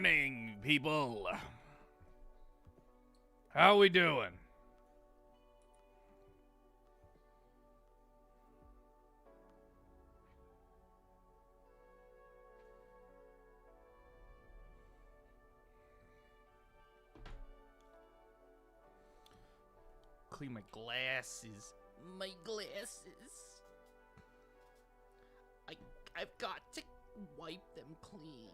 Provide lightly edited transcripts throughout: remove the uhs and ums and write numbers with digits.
morning, people. How we doing? Clean my glasses. My glasses. I've got to wipe them clean.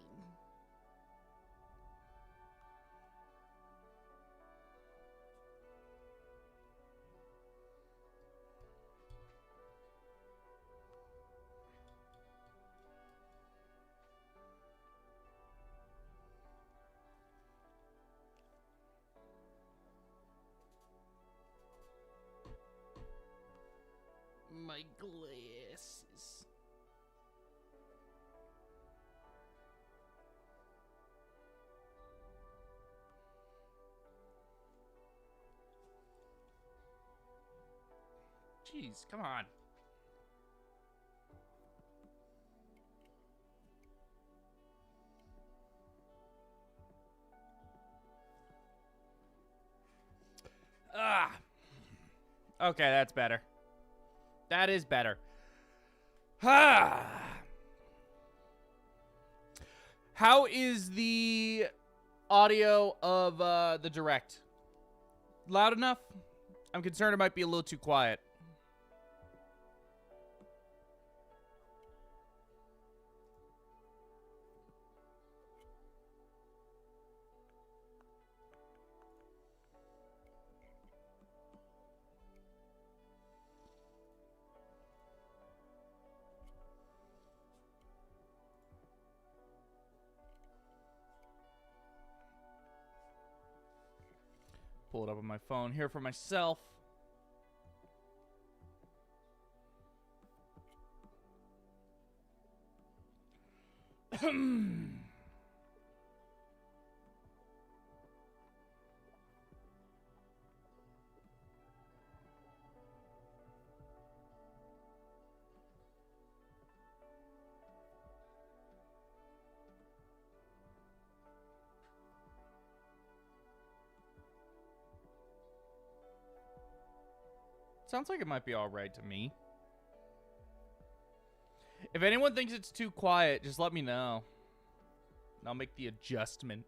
My glasses. Jeez, come on. Ah. Okay, that's better. That is better. Ah. How is the audio of the direct? Loud enough? I'm concerned it might be a little too quiet. Pull it up on my phone here for myself. Sounds like it might be all right to me. If anyone thinks it's too quiet, just let me know. And I'll make the adjustment.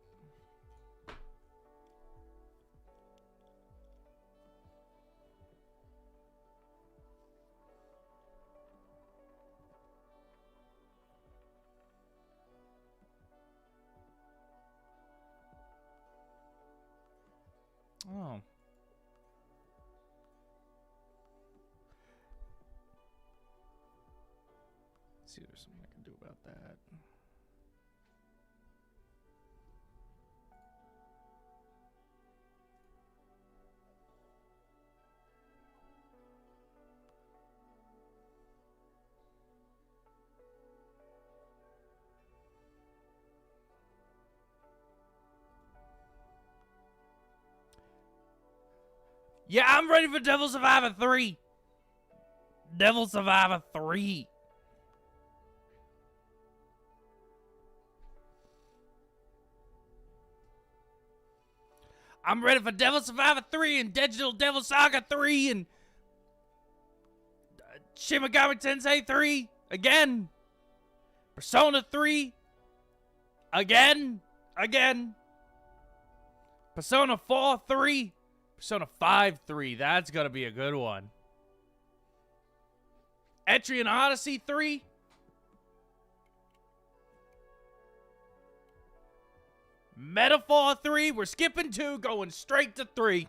Oh. Let's see if there's something I can do about that. Yeah, I'm ready for Devil Survivor 3. Devil Survivor 3. I'm ready for Devil Survivor 3 and Digital Devil Saga 3 and Shin Megami Tensei 3 again. Persona 3 again. Persona 4 3. Persona 5 3. That's going to be a good one. Etrian Odyssey 3. Metaphor 3. We're skipping 2, going straight to 3.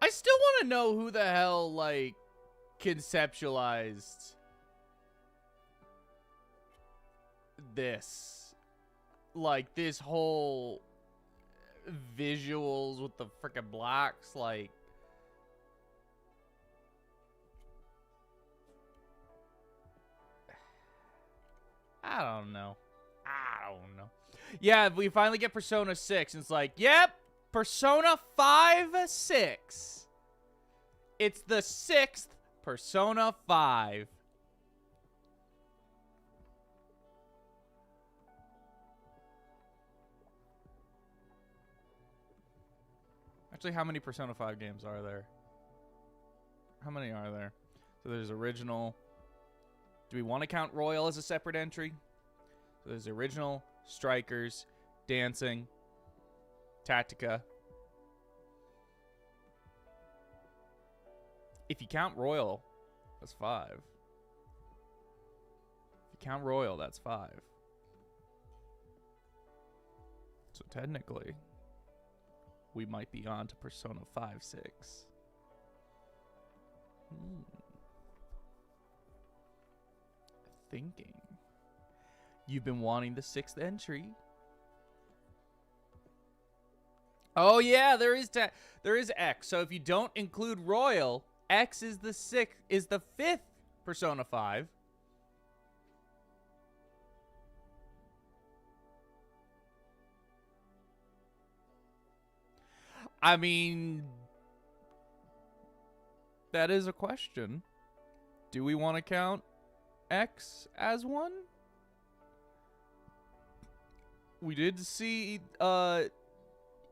I still want to know who the hell, like, conceptualized this. Like, this whole visuals with the freaking blocks, like... I don't know. I don't know. Yeah, we finally get Persona 6, and it's like, yep, Persona 5-6. It's the 6th Persona 5. Actually, how many Persona 5 games are there? How many are there? So there's original. Do we want to count Royal as a separate entry? So there's original, Strikers, Dancing, Tactica. If you count Royal, that's 5. If you count Royal, that's 5. So technically, we might be on to Persona 5-6. Thinking. You've been wanting the 6th entry. Oh yeah, there is X. So if you don't include Royal, X is the 5th Persona 5. I mean, that is a question. Do we want to count X as one? We did see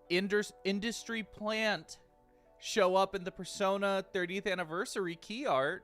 Industry Plant show up in the Persona 30th anniversary key art.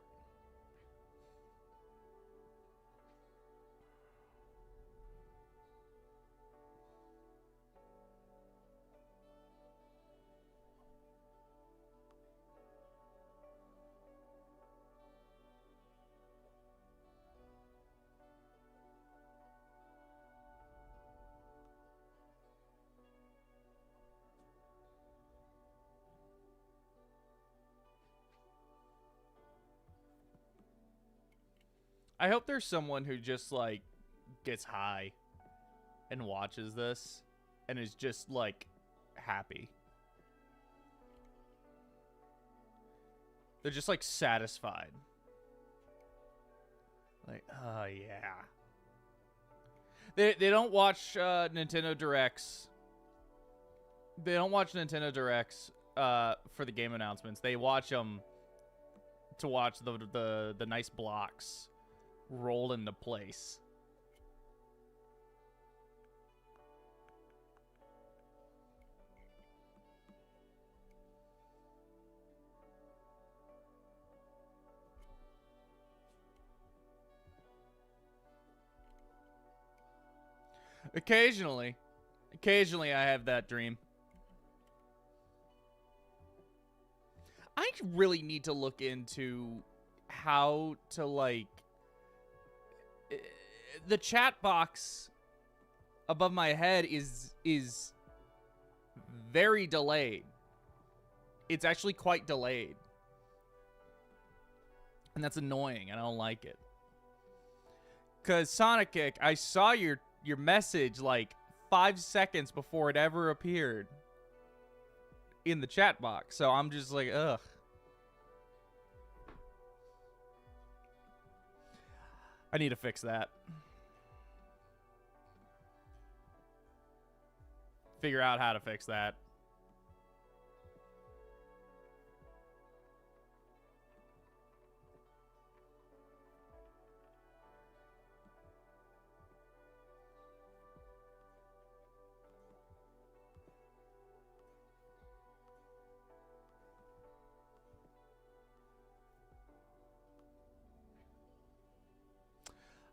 I hope there's someone who just, like, gets high and watches this and is just, like, happy. They're just, like, satisfied. Like, oh, yeah. They don't watch Nintendo Directs. They don't watch Nintendo Directs for the game announcements. They watch them to watch the nice blocks roll into place. Occasionally I have that dream. I really need to look into how to, like, the chat box above my head is very delayed. It's actually quite delayed. And that's annoying. I don't like it. Cause Sonic Kick, I saw your message like 5 seconds before it ever appeared in the chat box. So I'm just like, ugh. I need to fix that. Figure out how to fix that.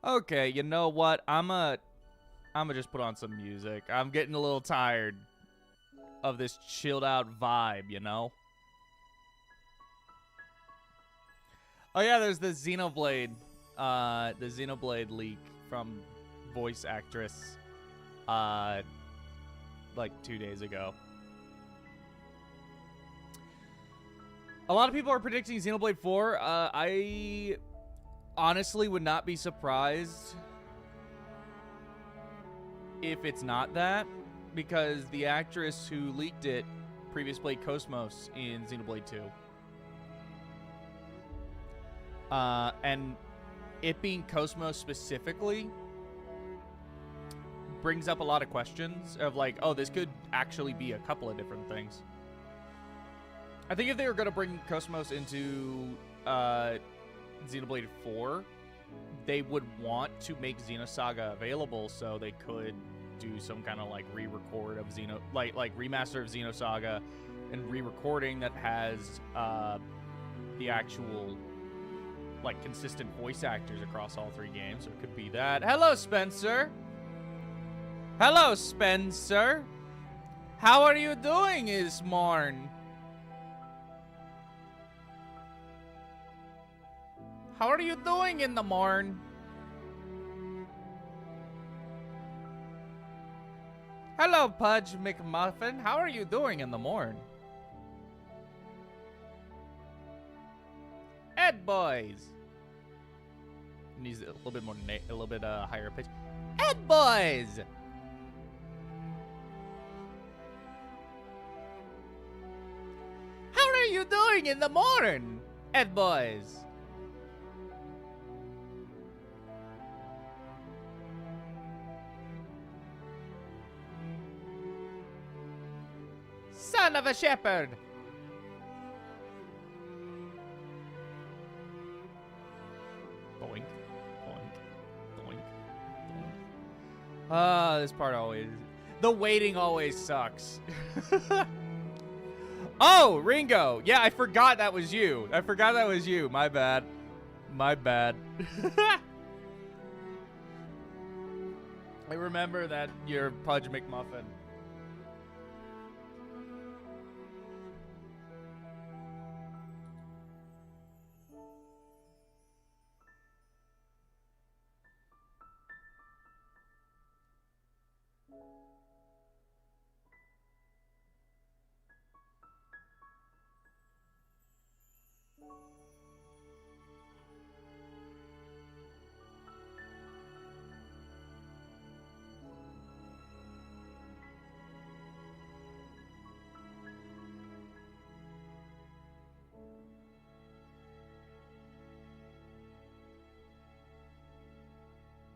Okay, you know what? I'm gonna just put on some music. I'm getting a little tired of this chilled out vibe, you know? Oh yeah, there's the Xenoblade leak from voice actress like 2 days ago. A lot of people are predicting Xenoblade 4. I honestly would not be surprised if it's not that, because the actress who leaked it previously played Cosmos in Xenoblade 2. And it being Cosmos specifically brings up a lot of questions of like, oh, this could actually be a couple of different things. I think if they were going to bring Cosmos into Xenoblade 4, they would want to make Xenosaga available so they could do some kind of like re-record of like remaster of Xenosaga and re-recording that has the actual like consistent voice actors across all 3 games. So it could be that. Hello, Spencer. Hello, Spencer. How are you doing this morning? How are you doing in the morn? Hello, Pudge McMuffin. How are you doing in the morn? Ed boys. Needs a little bit more, a little bit higher pitch. Ed boys. How are you doing in the morn, Ed boys? Son of a shepherd! Boink, boink, boink, boink. Ah, this part always... The waiting always sucks. Oh, Ringo! Yeah, I forgot that was you. I forgot that was you. My bad. My bad. I remember that you're Pudge McMuffin.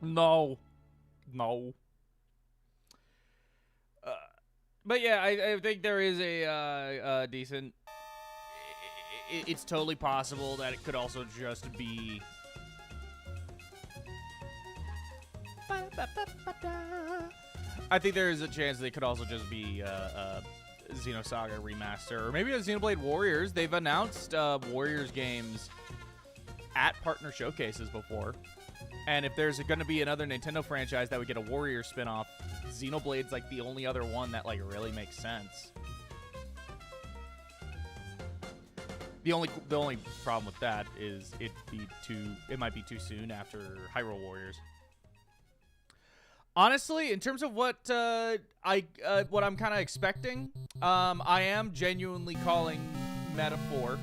No. No. But yeah, I think there is a decent... It's totally possible that it could also just be... I think there is a chance they could also just be Xenosaga remaster. Or maybe a Xenoblade Warriors. They've announced Warriors games at partner showcases before. And if there's going to be another Nintendo franchise that would get a Warrior spinoff, Xenoblade's like the only other one that like really makes sense. The only problem with that is it might be too soon after Hyrule Warriors. Honestly, in terms of what what I'm kind of expecting, I am genuinely calling Metaphor.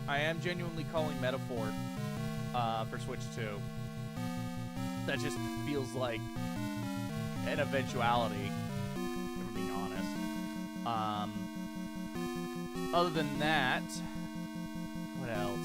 I am genuinely calling Metaphor for Switch 2. That just feels like an eventuality, if I'm being honest. Other than that, what else?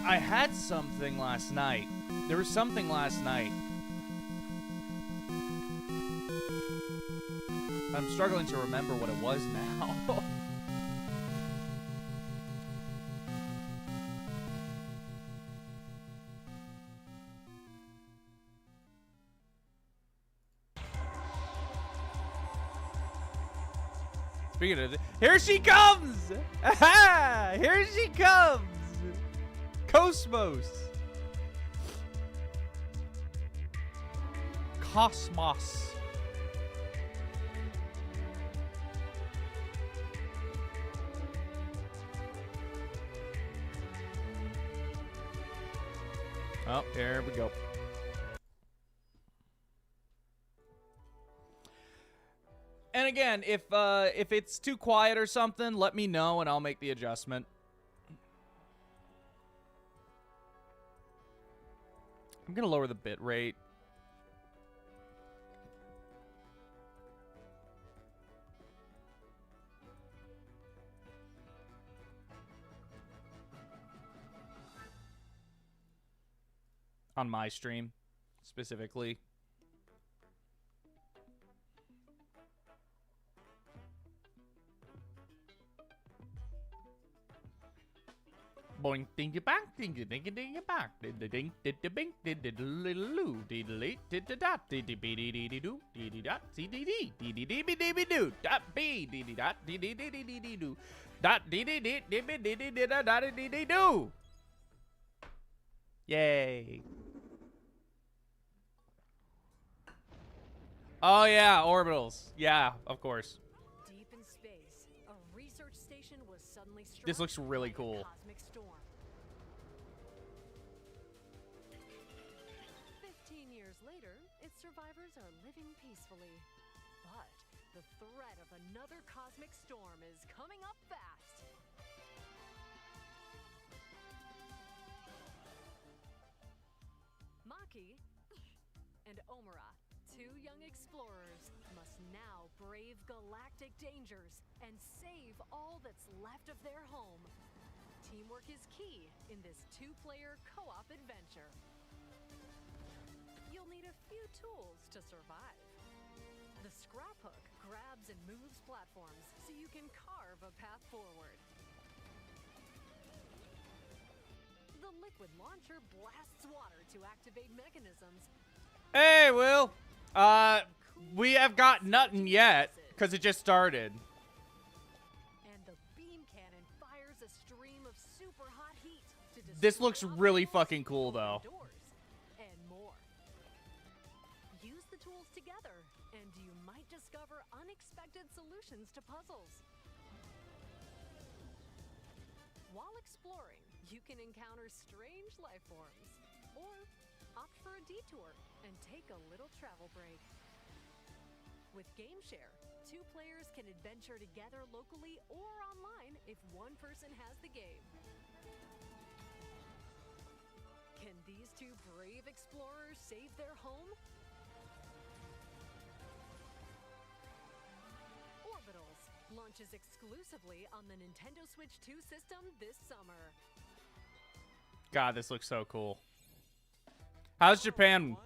I had something last night. There was something last night. I'm struggling to remember what it was now. Speaking of, here she comes! Aha! Here she comes! Cosmos! Cosmos. Oh, there we go. And again, if it's too quiet or something, let me know and I'll make the adjustment. I'm gonna lower the bit rate. on my stream specifically. Boing ding you back ding you back did the ding did the bing did the little loo did the late did the dot did the b d d do did the dot c d d did the d b d b do dot b did the dot did the d d d do dot d d d d b d d d dot d d do. Yay. Oh yeah, orbitals. Yeah, of course. Deep in space, a research station was suddenly struck This looks really by a cool. cosmic storm. 15 years later, its survivors are living peacefully. But the threat of another cosmic storm is coming up fast. Macca and Omura, two young explorers, must now brave galactic dangers and save all that's left of their home. Teamwork is key in this two-player co-op adventure. You'll need a few tools to survive. The scrap hook grabs and moves platforms so you can carve a path forward. The liquid launcher blasts water to activate mechanisms. Hey, Will. We have got nothing yet because it just started. And the beam cannon fires a stream of super hot heat to destroy This looks really obstacles, fucking cool, open though. doors, and more. Use the tools together, and you might discover unexpected solutions to puzzles. While exploring, you can encounter strange life forms, or opt for a detour and take a little travel break. With GameShare, two players can adventure together locally or online if one person has the game. Can these two brave explorers save their home? Orbitals launches exclusively on the Nintendo Switch 2 system this summer. God, this looks so cool. How's Japan,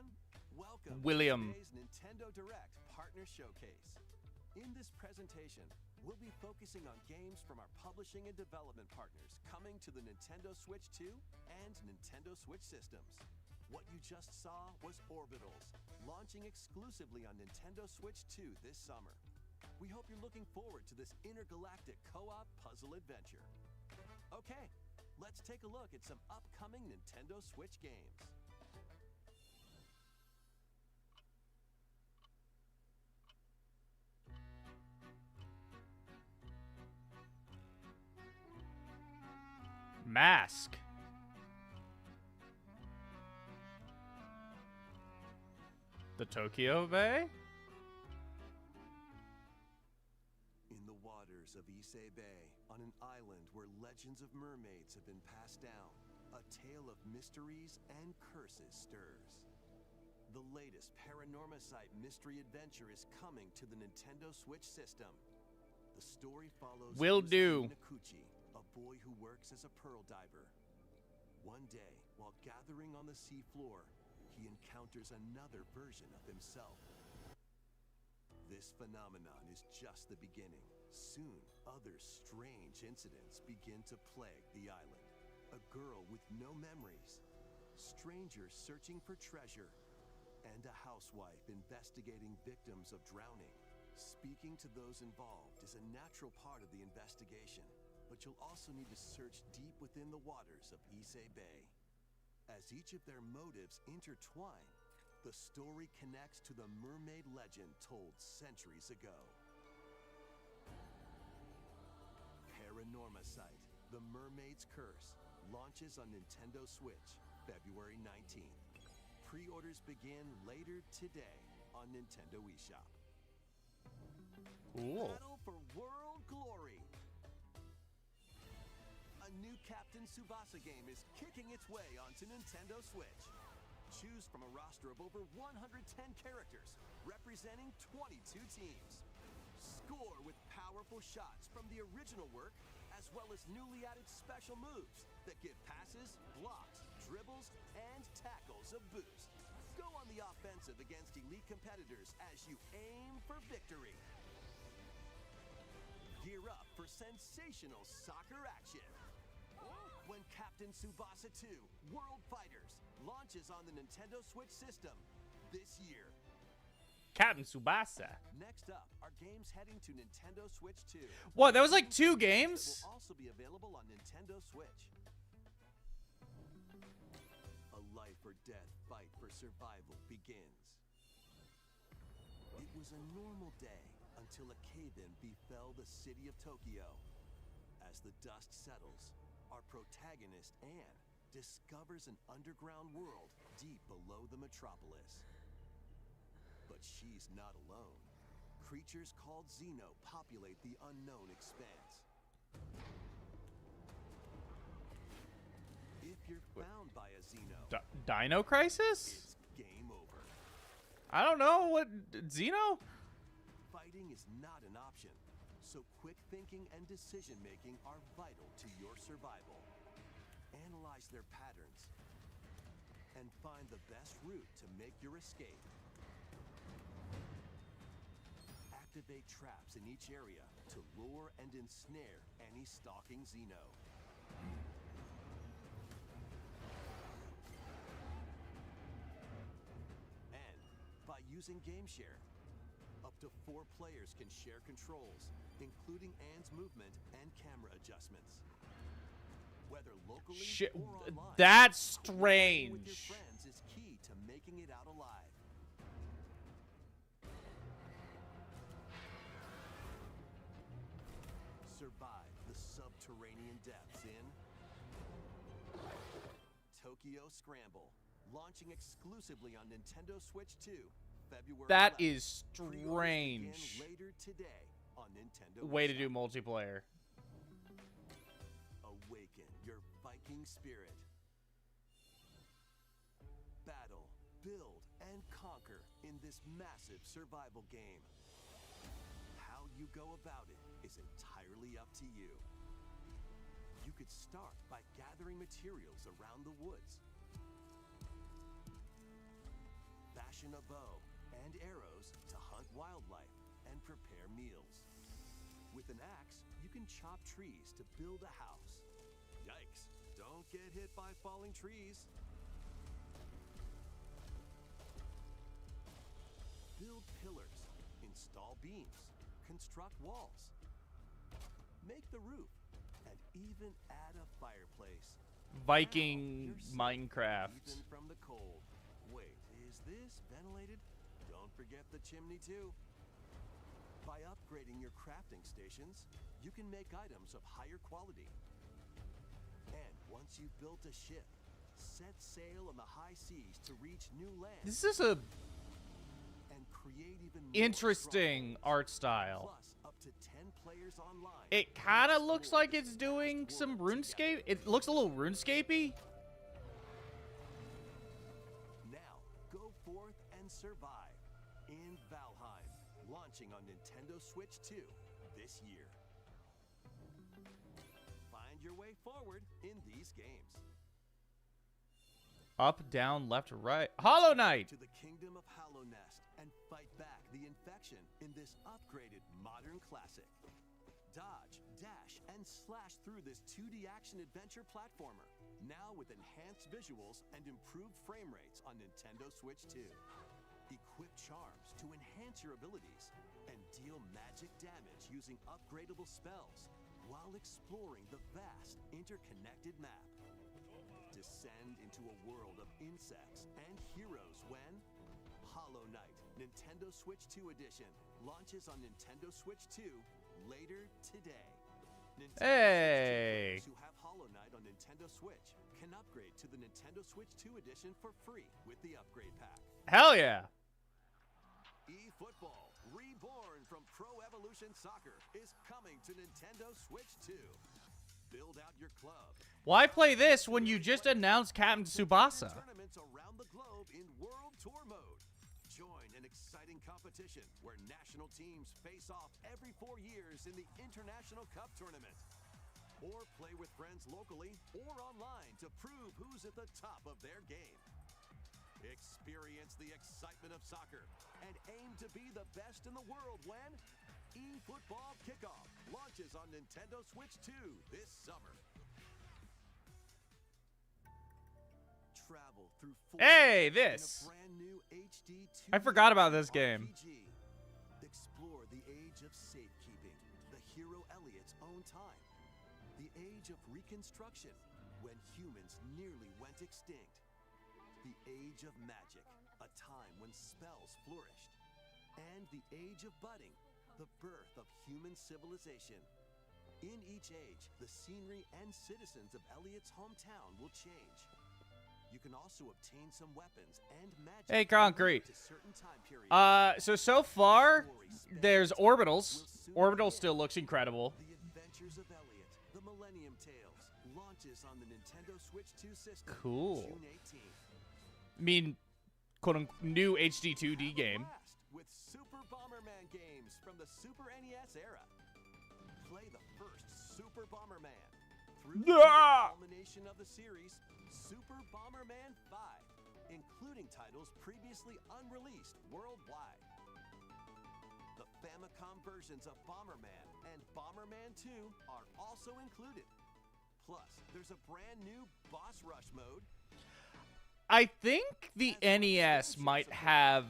Welcome William? to today's Nintendo Direct Partner Showcase. In this presentation, we'll be focusing on games from our publishing and development partners coming to the Nintendo Switch 2 and Nintendo Switch systems. What you just saw was Orbitals, launching exclusively on Nintendo Switch 2 this summer. We hope you're looking forward to this intergalactic co-op puzzle adventure. Okay, let's take a look at some upcoming Nintendo Switch games. Mask. The Tokyo Bay? In the waters of Issei Bay, on an island where legends of mermaids have been passed down, a tale of mysteries and curses stirs. The latest Paranormacite mystery adventure is coming to the Nintendo Switch system. The story follows Will do. Nakuchi, a boy who works as a pearl diver. One day, while gathering on the seafloor, he encounters another version of himself. This phenomenon is just the beginning. Soon, other strange incidents begin to plague the island. A girl with no memories, strangers searching for treasure, and a housewife investigating victims of drowning. Speaking to those involved is a natural part of the investigation, but you'll also need to search deep within the waters of Issei Bay. As each of their motives intertwine, the story connects to the mermaid legend told centuries ago. Paranormacite, The Mermaid's Curse, launches on Nintendo Switch, February 19th. Pre-orders begin later today on Nintendo eShop. Cool. Battle for World Glory! A new Captain Tsubasa game is kicking its way onto Nintendo Switch. Choose from a roster of over 110 characters, representing 22 teams. Score with powerful shots from the original work, as well as newly added special moves that give passes, blocks, dribbles and tackles a boost. Go on the offensive against elite competitors as you aim for victory. Gear up for sensational soccer action when Captain Tsubasa 2 World Fighters launches on the Nintendo Switch system this year. Captain Tsubasa. Next up are games heading to Nintendo Switch 2. What? That was like 2 games? Will also be available on Nintendo Switch. A life or death fight for survival begins. It was a normal day until a cave-in befell the city of Tokyo. As the dust settles, our protagonist, Anne, discovers an underground world deep below the metropolis. But she's not alone. Creatures called Xeno populate the unknown expanse. If you're found by a Xeno, Dino Crisis? it's game over. I don't know. What? Xeno? Fighting is not an option, so quick thinking and decision making are vital to your survival. Analyze their patterns and find the best route to make your escape. Activate traps in each area to lure and ensnare any stalking Xeno. And by using GameShare, up to 4 players can share controls, including Anne's movement and camera adjustments. Whether locally or online, That's playing with your strange. friends is key to making it out alive. Survive the subterranean depths in Tokyo Scramble, launching exclusively on Nintendo Switch 2, February That 11th. is Pre-orders strange. begin later today on Nintendo. Way to do website. multiplayer. Awaken your Viking spirit. Battle, build, and conquer in this massive survival game. How you go about it is entirely up to you. You could start by gathering materials around the woods. Fashion a bow and arrows to hunt wildlife and prepare meals. With an axe, you can chop trees to build a house. Yikes, don't get hit by falling trees. Build pillars, install beams, construct walls, make the roof, and even add a fireplace. Viking Now you're safe, Minecraft. even from the cold. Wait, is this ventilated? Don't forget the chimney too. By upgrading your crafting stations, you can make items of higher quality. And once you've built a ship, set sail on the high seas to reach new lands This is a and create even more interesting strongholds. art style. Plus, up to 10 players online. It kind of looks like it's doing some RuneScape. It looks a little RuneScapey. Now, go forth and survive in Valheim, launching on Nintendo Switch 2 this year. Find your way forward in these games. Up, down, left, right. Hollow Knight. To the kingdom of Hallownest and fight back the infection in this upgraded modern classic. Dodge, dash, and slash through this 2D action-adventure platformer, now with enhanced visuals and improved frame rates on Nintendo Switch 2. Equip charms to enhance your abilities and deal magic damage using upgradable spells while exploring the vast interconnected map. Descend into a world of insects and heroes when Hollow Knight Nintendo Switch 2 Edition launches on Nintendo Switch 2 later today. Nintendo Hey. Switch 2 players who have Hollow Knight on Nintendo Switch can upgrade to the Nintendo Switch 2 Edition for free with the upgrade pack. Hell yeah. eFootball, reborn from Pro Evolution Soccer, is coming to Nintendo Switch 2. Build out your club. Why play this when you just announced Captain Tsubasa? Tournaments around the globe in World Tour mode. Join an exciting competition where national teams face off every 4 years in the International Cup Tournament. Or play with friends locally or online to prove who's at the top of their game. Experience the excitement of soccer and aim to be the best in the world when eFootball Kickoff launches on Nintendo Switch 2 this summer. Travel through Hey, in this. a brand new HD 2D I forgot about this game. RPG. Explore the age of safekeeping, the hero Elliot's own time. The age of reconstruction, when humans nearly went extinct. The age of magic, a time when spells flourished. And the age of budding, the birth of human civilization. In each age, the scenery and citizens of Elliot's hometown will change. You can also obtain some weapons and magic. Hey, Concrete. to certain time periods. So far, there's Orbitals. Orbital still looks incredible. The Adventures of Elliot, the Millennium Tales, launches on the Nintendo Switch 2 system. Cool. June 18th. I mean, quote-unquote, new HD 2D game. Blast with Super Bomberman games from the Super NES era. Play the first Super Bomberman through the culmination of the series, Super Bomberman 5, including titles previously unreleased worldwide. The Famicom versions of Bomberman and Bomberman 2 are also included. Plus, there's a brand new Boss Rush mode. I think the NES might have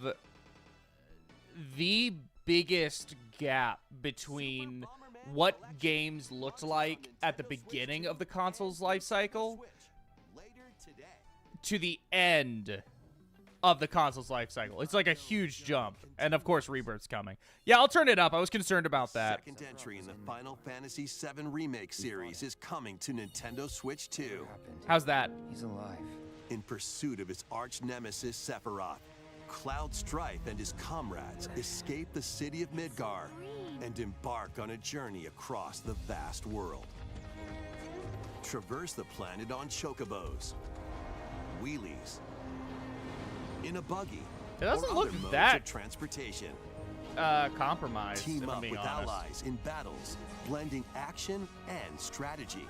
the biggest gap between what games looked like at the beginning of the console's life cycle to the end of the console's life cycle. It's like a huge jump. And of course, Rebirth's coming. Yeah, I'll turn it up. I was concerned about that. Second entry in the Final Fantasy VII Remake series is coming to Nintendo Switch 2. How's that? He's alive. In pursuit of his arch nemesis Sephiroth, Cloud Strife and his comrades escape the city of Midgar and embark on a journey across the vast world. Traverse the planet on chocobos, wheelies, in a buggy, It doesn't or look other modes that of transportation. Compromised, Team if I'm up being with honest. allies in battles, blending action and strategy.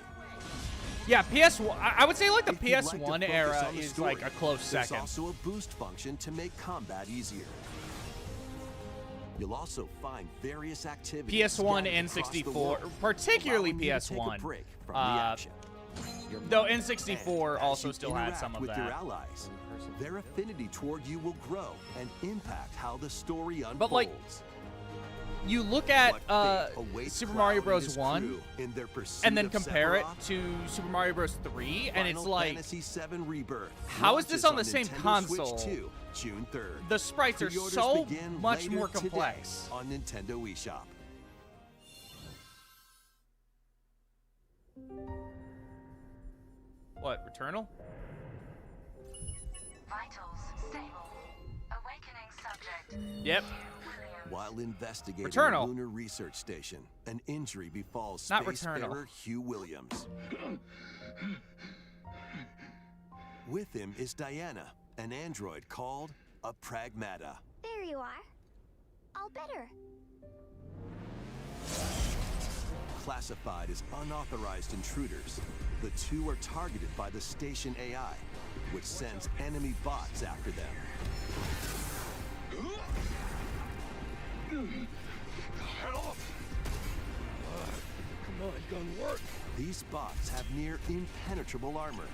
Yeah, PS1. I would say like the If you'd like to PS1 focus era on the is story, like a close there's second. also a boost function to make combat easier. You'll also find various activities. PS1 scattered and across the 64, world, particularly allowing you to take a PS1. break from the action. Though And N64 as also you still had interact some of with your that. allies, their affinity toward you will grow and impact how the story unfolds. But, like, You look at What fate awaits Super Cloud Mario and Bros. his 1 crew in their pursuit and then of compare it Sephiroth? to Super Mario Bros. 3, and it's Final like, Fantasy VII Rebirth how is this launches on the same Nintendo Switch console? 2, June 3rd. the sprites are Pre-orders so begin much later more today complex. on Nintendo eShop. What, Returnal? Vitals stable. Awakening subject. Yep. While investigating Returnal. a lunar research station, an injury befalls Not Returnal. spacefarer Hugh Williams. With him is Diana, an android called a Pragmata. There you are. All better. Classified as unauthorized intruders, the two are targeted by the station AI, which sends enemy bots after them. Come on, gun work. These bots have near impenetrable armor,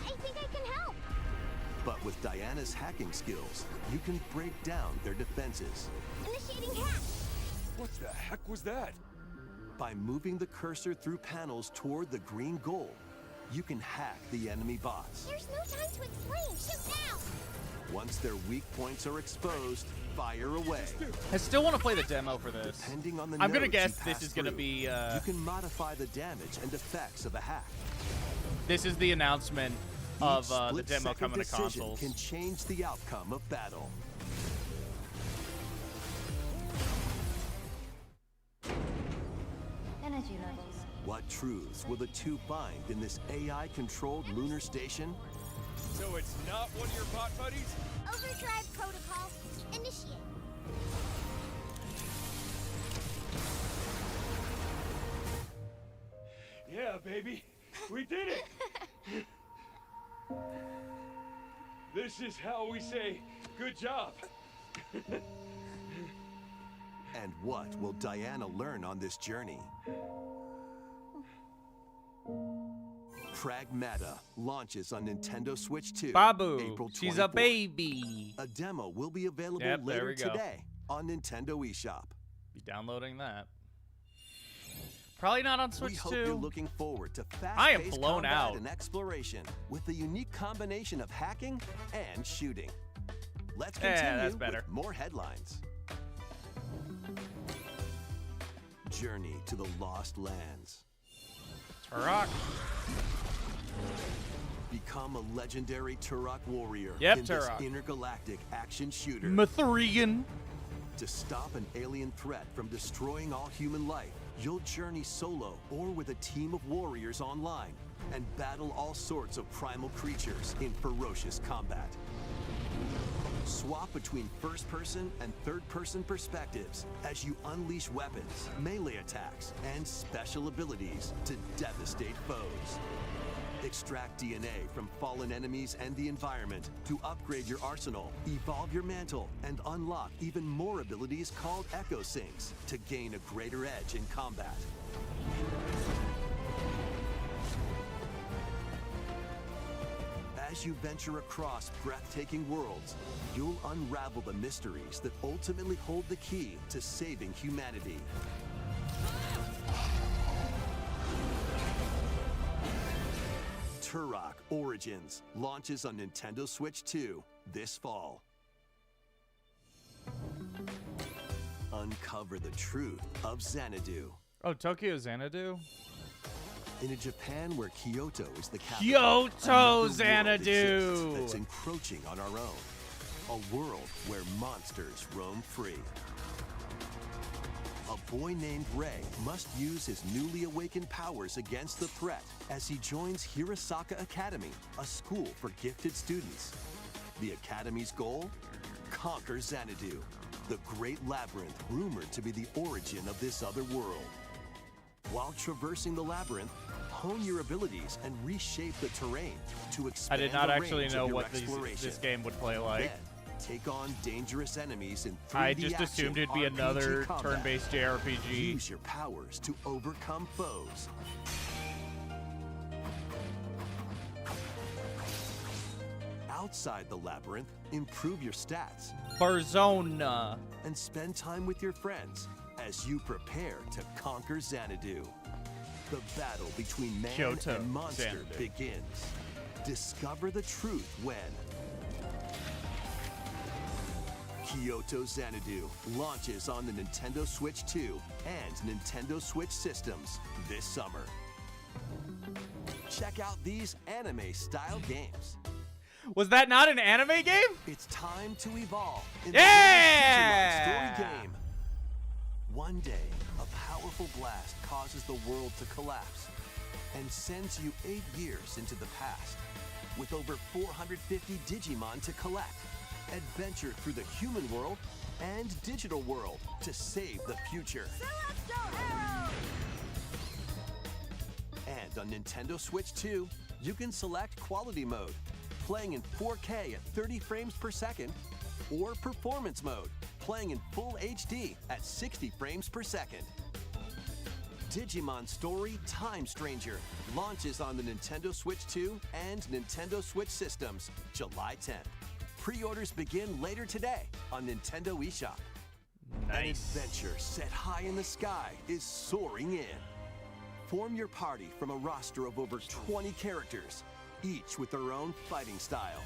I think I can help. but with Diana's hacking skills, you can break down their defenses. Initiating hack. What the heck was that? By moving the cursor through panels toward the green goal, you can hack the enemy bots. There's no time to explain. Shoot now. Once their weak points are exposed, fire away. I still want to play the demo for this. Depending on the I'm gonna nodes guess you this pass is gonna through, be, you can modify the damage and effects of a hack. This is the announcement of Each the split-second demo coming to decision consoles. can change the outcome of battle. Energy levels. What truths will the two find in this AI-controlled lunar station? So it's not one of your bot buddies? Overdrive protocol. Initiate. Yeah, baby. We did it. This is how we say good job. And what will Diana learn on this journey? Pragmata launches on Nintendo Switch 2. Babu, April 24th. she's a baby. A demo will be available Yep, there later we go. today on Nintendo eShop. Be downloading that. Probably not on Switch We hope 2. you're looking forward to I am fast-paced blown combat out. and exploration with a unique combination of hacking and shooting. Let's Yeah, continue that's better. with more headlines. Journey to the Lost Lands. Turok. Become a legendary Turok warrior Yep, in Turok. this intergalactic action shooter. Mithrigan. To stop an alien threat from destroying all human life, you'll journey solo or with a team of warriors online and battle all sorts of primal creatures in ferocious combat. Swap between first-person and third-person perspectives as you unleash weapons, melee attacks, and special abilities to devastate foes. Extract DNA from fallen enemies and the environment to upgrade your arsenal, evolve your mantle, and unlock even more abilities called Echo Sinks to gain a greater edge in combat. As you venture across breathtaking worlds, you'll unravel the mysteries that ultimately hold the key to saving humanity. Turok Origins launches on Nintendo Switch 2 this fall. Uncover the truth of Xanadu. Oh, Tokyo Xanadu? In a Japan where Kyoto is the capital, Kyoto another world Xanadu! exists that's encroaching on our own. A world where monsters roam free. A boy named Ray must use his newly awakened powers against the threat as he joins Hirasaka Academy, a school for gifted students. The Academy's goal? Conquer Xanadu, the great labyrinth rumored to be the origin of this other world. While traversing the labyrinth, hone your abilities and reshape the terrain to I expand did not the actually range know of your what exploration. this game would play like. Then, take on dangerous enemies in 3D I just action assumed it'd be RPG another combat. turn-based JRPG. Use your powers to overcome foes. Outside the labyrinth, improve your stats Barzona. and spend time with your friends as you prepare to conquer Xanadu. The battle between man Kyoto and monster Xanadu. begins. Discover the truth when Kyoto Xanadu launches on the Nintendo Switch 2 and Nintendo Switch systems this summer. Check out these anime-style games. Was that not an anime game? It's time to evolve in Yeah! the latest Digimon story game. One day, a powerful blast causes the world to collapse and sends you 8 years into the past. With over 450 Digimon to collect, adventure through the human world and digital world to save the future. And on Nintendo Switch 2, you can select Quality Mode, playing in 4K at 30 frames per second, or Performance Mode, playing in full HD at 60 frames per second. Digimon Story Time Stranger launches on the Nintendo Switch 2 and Nintendo Switch systems July 10th. Pre-orders begin later today on Nintendo eShop. An Nice. adventure set high in the sky is soaring in. Form your party from a roster of over 20 characters, each with their own fighting style.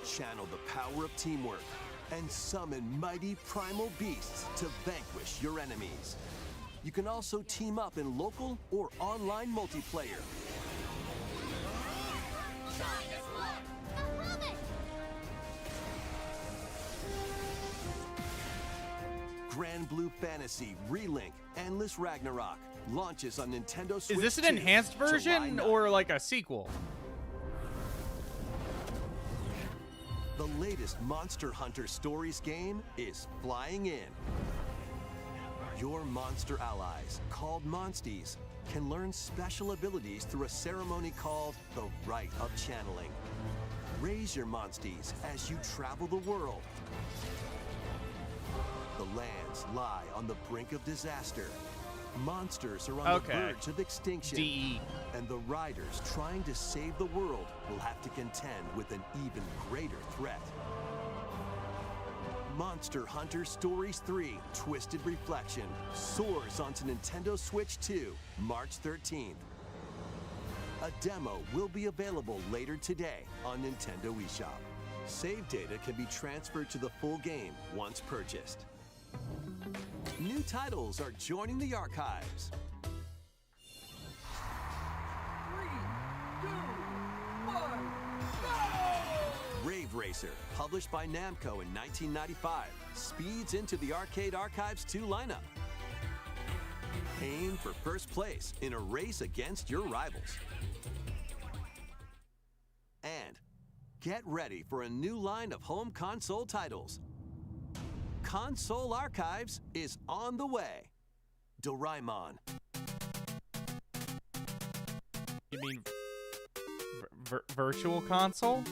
Channel the power of teamwork and summon mighty primal beasts to vanquish your enemies. You can also team up in local or online multiplayer. Grand Blue Fantasy Relink Endless Ragnarok launches on Nintendo Switch Is this an 2, enhanced July version 9th. or like a sequel? The latest Monster Hunter Stories game is flying in. Your monster allies, called Monsties, can learn special abilities through a ceremony called the Rite of Channeling. Raise your Monsties as you travel the world. The lands lie on the brink of disaster. Monsters are on the verge of extinction. DE. And the riders trying to save the world will have to contend with an even greater threat. Monster Hunter Stories 3 Twisted Reflection soars onto Nintendo Switch 2, March 13th. A demo will be available later today on Nintendo eShop. Save data can be transferred to the full game once purchased. New titles are joining the archives. 3, 2, 1, go! Rave Racer, published by Namco in 1995, speeds into the Arcade Archives 2 lineup. Aim for first place in a race against your rivals. And get ready for a new line of home console titles. Console Archives is on the way. Doraemon. You mean virtual console?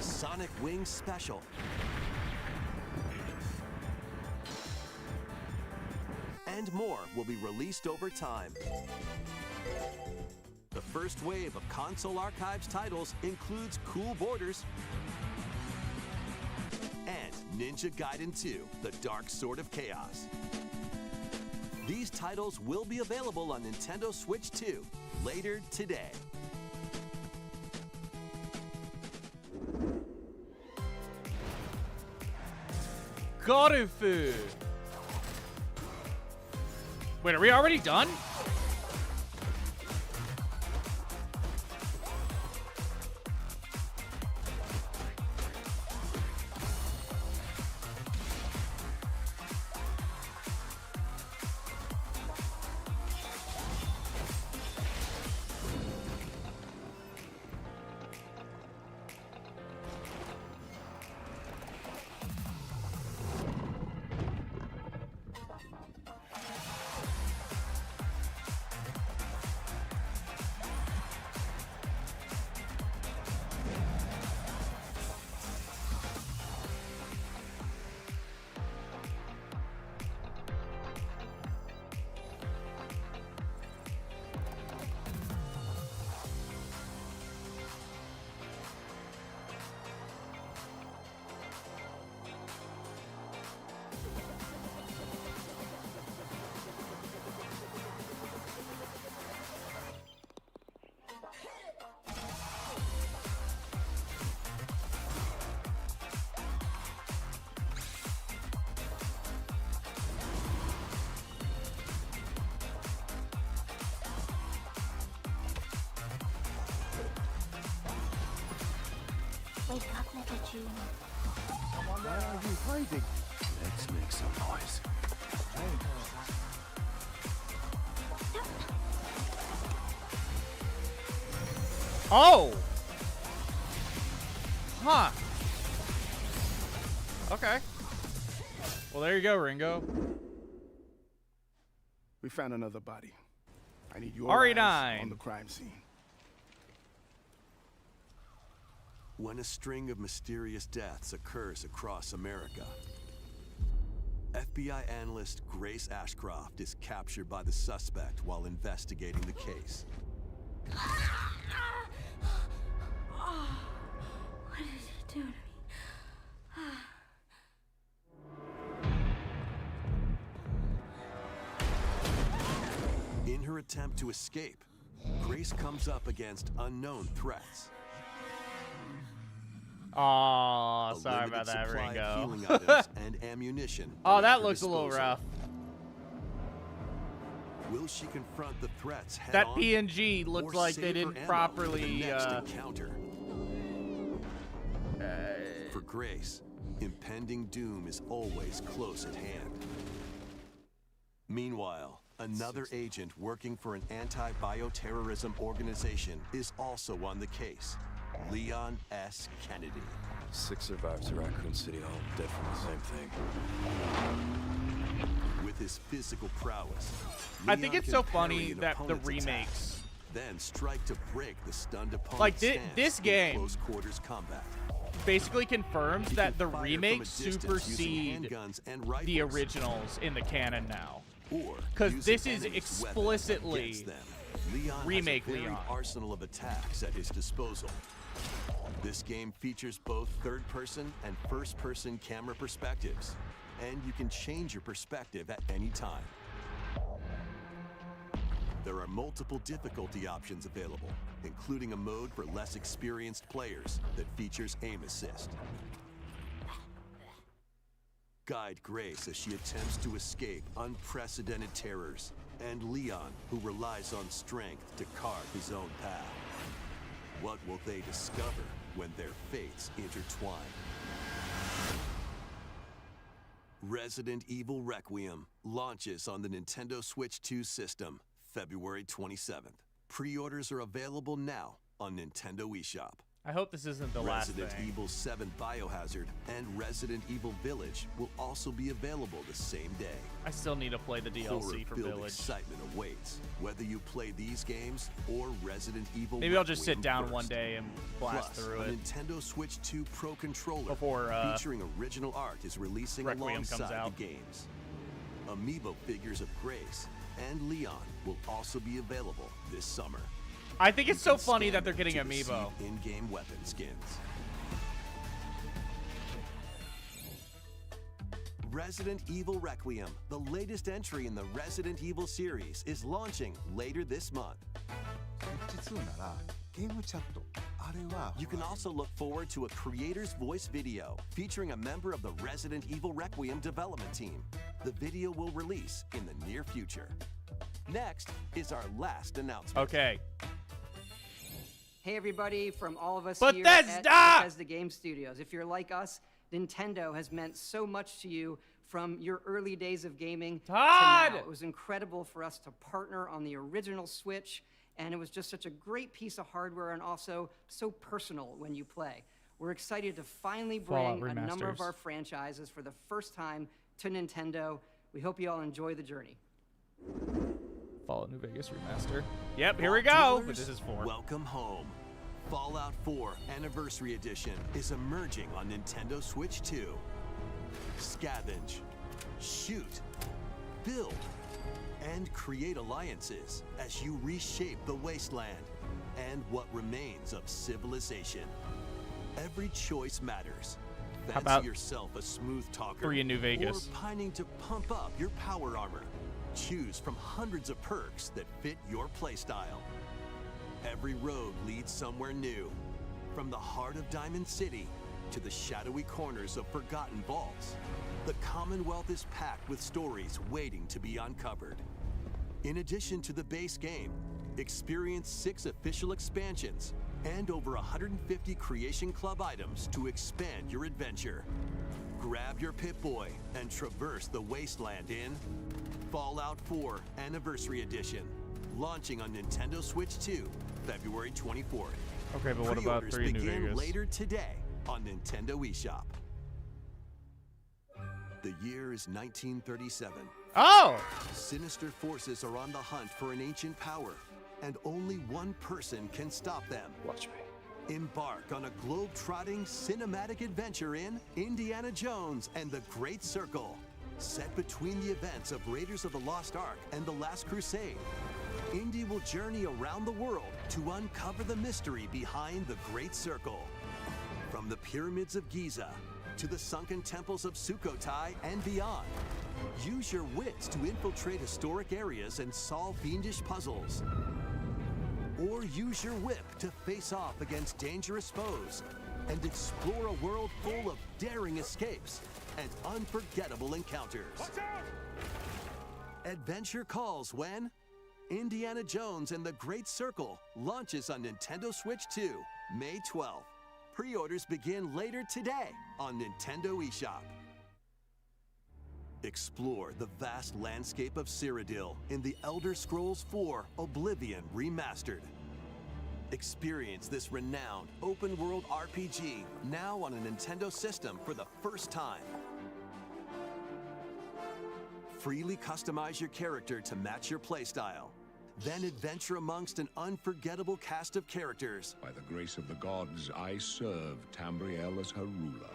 Sonic Wings Special. And more will be released over time. The first wave of Console Archives titles includes Cool Borders and Ninja Gaiden 2, The Dark Sword of Chaos. These titles will be available on Nintendo Switch 2 later today. Gorufu. Wait, are we already done? Wake up, little June. Why are you hiding? Let's make some noise. Oh! Huh. Okay. Well, there you go, Ringo. We found another body. I need your RE9 eyes on the crime scene. When a string of mysterious deaths occurs across America, FBI analyst Grace Ashcroft is captured by the suspect while investigating the case. What did you do to me? In her attempt to escape, Grace comes up against unknown threats. Aw, A sorry limited about that, supply of Ringo. healing items and ammunition. Oh, wait that for looks a little disposal. rough. Will she confront the threats head That on, PNG or looked like save they her didn't ammo properly, for the next encounter? uh, For Grace, impending doom is always close at hand. Meanwhile, another agent working for an anti-bioterrorism organization is also on the case. Leon S. Kennedy. 6 survivors of Raccoon City, all dead from the same thing. With his physical prowess. I think Leon it's so can funny parry an that the opponent's attack, remakes, then strike to break the stunned opponent's like stance this in game, close quarters combat. basically confirms He that can the fire from a remakes distance using supersede handguns and the rifles, originals in the canon now. or Because use this an is enemy's weapon explicitly against them. Leon remake has a varied Leon. arsenal of attacks at his disposal. This game features both third-person and first-person camera perspectives, and you can change your perspective at any time. There are multiple difficulty options available, including a mode for less experienced players that features aim assist. Guide Grace as she attempts to escape unprecedented terrors, and Leon, who relies on strength to carve his own path. What will they discover when their fates intertwine? Resident Evil Requiem launches on the Nintendo Switch 2 system February 27th. Pre-orders are available now on Nintendo eShop. I hope this isn't the last Resident thing. Evil 7 Biohazard and Resident Evil Village will also be available the same day. I still need to play the DLC for Horror-filled Village. excitement awaits, whether you play these games or Resident Evil Maybe I'll just sit Requiem down first. one day and blast Plus, through a it Nintendo Switch 2 Pro controller before featuring original art is releasing Requiem comes alongside out. the games. Amiibo figures of Grace and Leon will also be available this summer. I think it's You so can funny scan that they're them getting to receive amiibo. in-game weapon skins. Resident Evil Requiem, the latest entry in the Resident Evil series, is launching later this month. You can also look forward to a creator's voice video featuring a member of the Resident Evil Requiem development team. The video will release in the near future. Next is our last announcement. Okay. Hey everybody, from all of us Bethesda! here at Bethesda Game Studios. If you're like us, Nintendo has meant so much to you from your early days of gaming to Todd! now. It was incredible for us to partner on the original Switch, and it was just such a great piece of hardware and also so personal when you play. We're excited to finally Fallout bring a number of remasters. our franchises for the first time to Nintendo. We hope you all enjoy the journey. Fallout New Vegas remaster. Yep, here we go. Vault But this is 4. Welcome home. Fallout 4 Anniversary Edition is emerging on Nintendo Switch 2. Scavenge, shoot, build, and create alliances as you reshape the wasteland and what remains of civilization. Every choice matters. How Fancy about yourself a smooth talker 3 in New Vegas? or pining to pump up your power armor. Choose from hundreds of perks that fit your playstyle. Every road leads somewhere new, from the heart of Diamond City to the shadowy corners of forgotten vaults. The Commonwealth is packed with stories waiting to be uncovered. In addition to the base game, experience 6 official expansions and over 150 Creation Club items to expand your adventure. Grab your Pip-Boy and traverse the wasteland in Fallout 4 Anniversary Edition, launching on Nintendo Switch 2, February 24th. Okay, but what about Pre-orders 3 in New begin Vegas? later today on Nintendo eShop. The year is 1937. Oh! Sinister forces are on the hunt for an ancient power, and only one person can stop them. Watch me. Embark on a globe-trotting cinematic adventure in Indiana Jones and the Great Circle. Set between the events of Raiders of the Lost Ark and The Last Crusade, Indy will journey around the world to uncover the mystery behind the Great Circle. From the pyramids of Giza to the sunken temples of Sukhothai and beyond, use your wits to infiltrate historic areas and solve fiendish puzzles. Or use your whip to face off against dangerous foes and explore a world full of daring escapes and unforgettable encounters. Adventure calls when Indiana Jones and the Great Circle launches on Nintendo Switch 2, May 12th. Pre-orders begin later today on Nintendo eShop. Explore the vast landscape of Cyrodiil in The Elder Scrolls IV Oblivion Remastered. Experience this renowned open-world RPG now on a Nintendo system for the first time. Freely customize your character to match your playstyle. Then adventure amongst an unforgettable cast of characters. By the grace of the gods, I serve Tamriel as her ruler.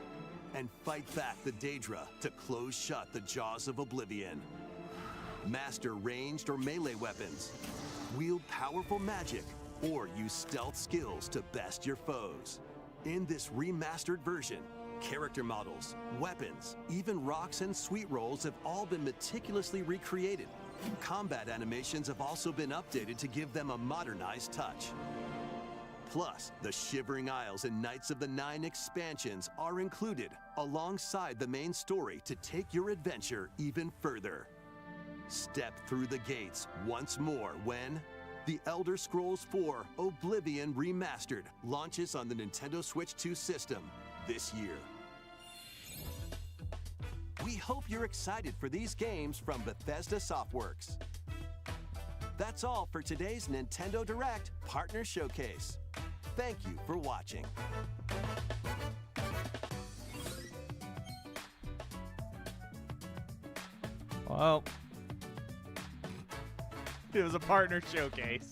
And fight back the Daedra to close shut the jaws of oblivion. Master ranged or melee weapons. Wield powerful magic, or use stealth skills to best your foes. In this remastered version, character models, weapons, even rocks and sweet rolls have all been meticulously recreated. Combat animations have also been updated to give them a modernized touch. Plus, the Shivering Isles and Knights of the Nine expansions are included alongside the main story to take your adventure even further. Step through the gates once more when The Elder Scrolls IV Oblivion Remastered launches on the Nintendo Switch 2 system this year. We hope you're excited for these games from Bethesda Softworks. That's all for today's Nintendo Direct Partner Showcase. Thank you for watching. Well, it was a partner showcase.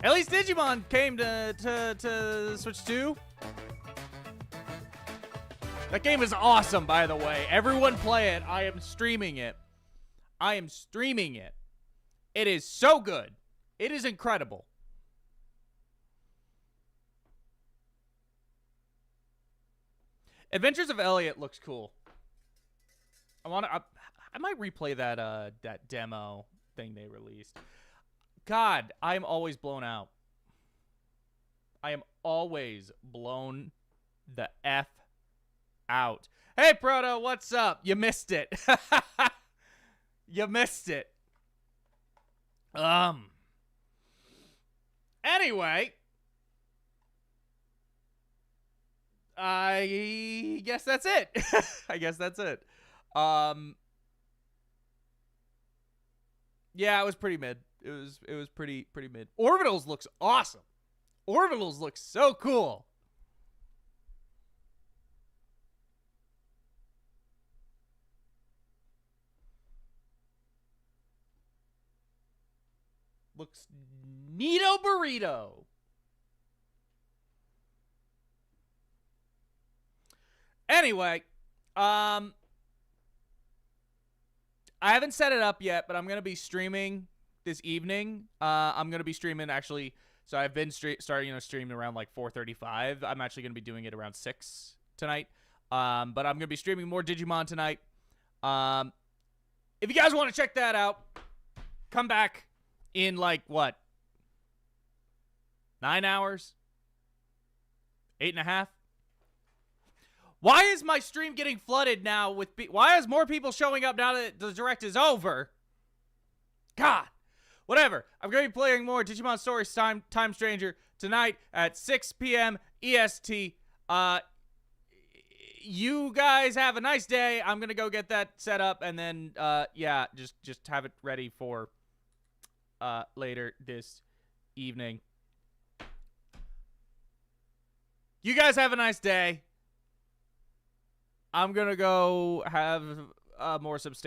At least Digimon came to Switch 2. That game is awesome, by the way. Everyone play it. I am streaming it. I am streaming it. It is so good. It is incredible. Adventures of Elliot looks cool. I might replay that demo thing they released. God, I'm always blown out. I am always blown the F out. Hey, Proto, what's up? You missed it. You missed it. Anyway, I guess that's it. I guess that's it. Yeah, it was pretty mid. It was pretty mid. Orbitals looks awesome. Orbitals looks so cool. Looks neato burrito. Anyway, I haven't set it up yet, but I'm going to be streaming this evening. I'm going to be streaming actually. So I've been starting streaming around like 4:35. I'm actually going to be doing it around 6 tonight. But I'm going to be streaming more Digimon tonight. If you guys want to check that out, come back in like what? 9 hours? 8.5? Why is my stream getting flooded now with why is more people showing up now that the direct is over? God. Whatever. I'm going to be playing more Digimon Stories Time Stranger tonight at 6 p.m. EST. You guys have a nice day. I'm going to go get that set up and then yeah, just have it ready for later this evening. You guys have a nice day. I'm going to go have more substantial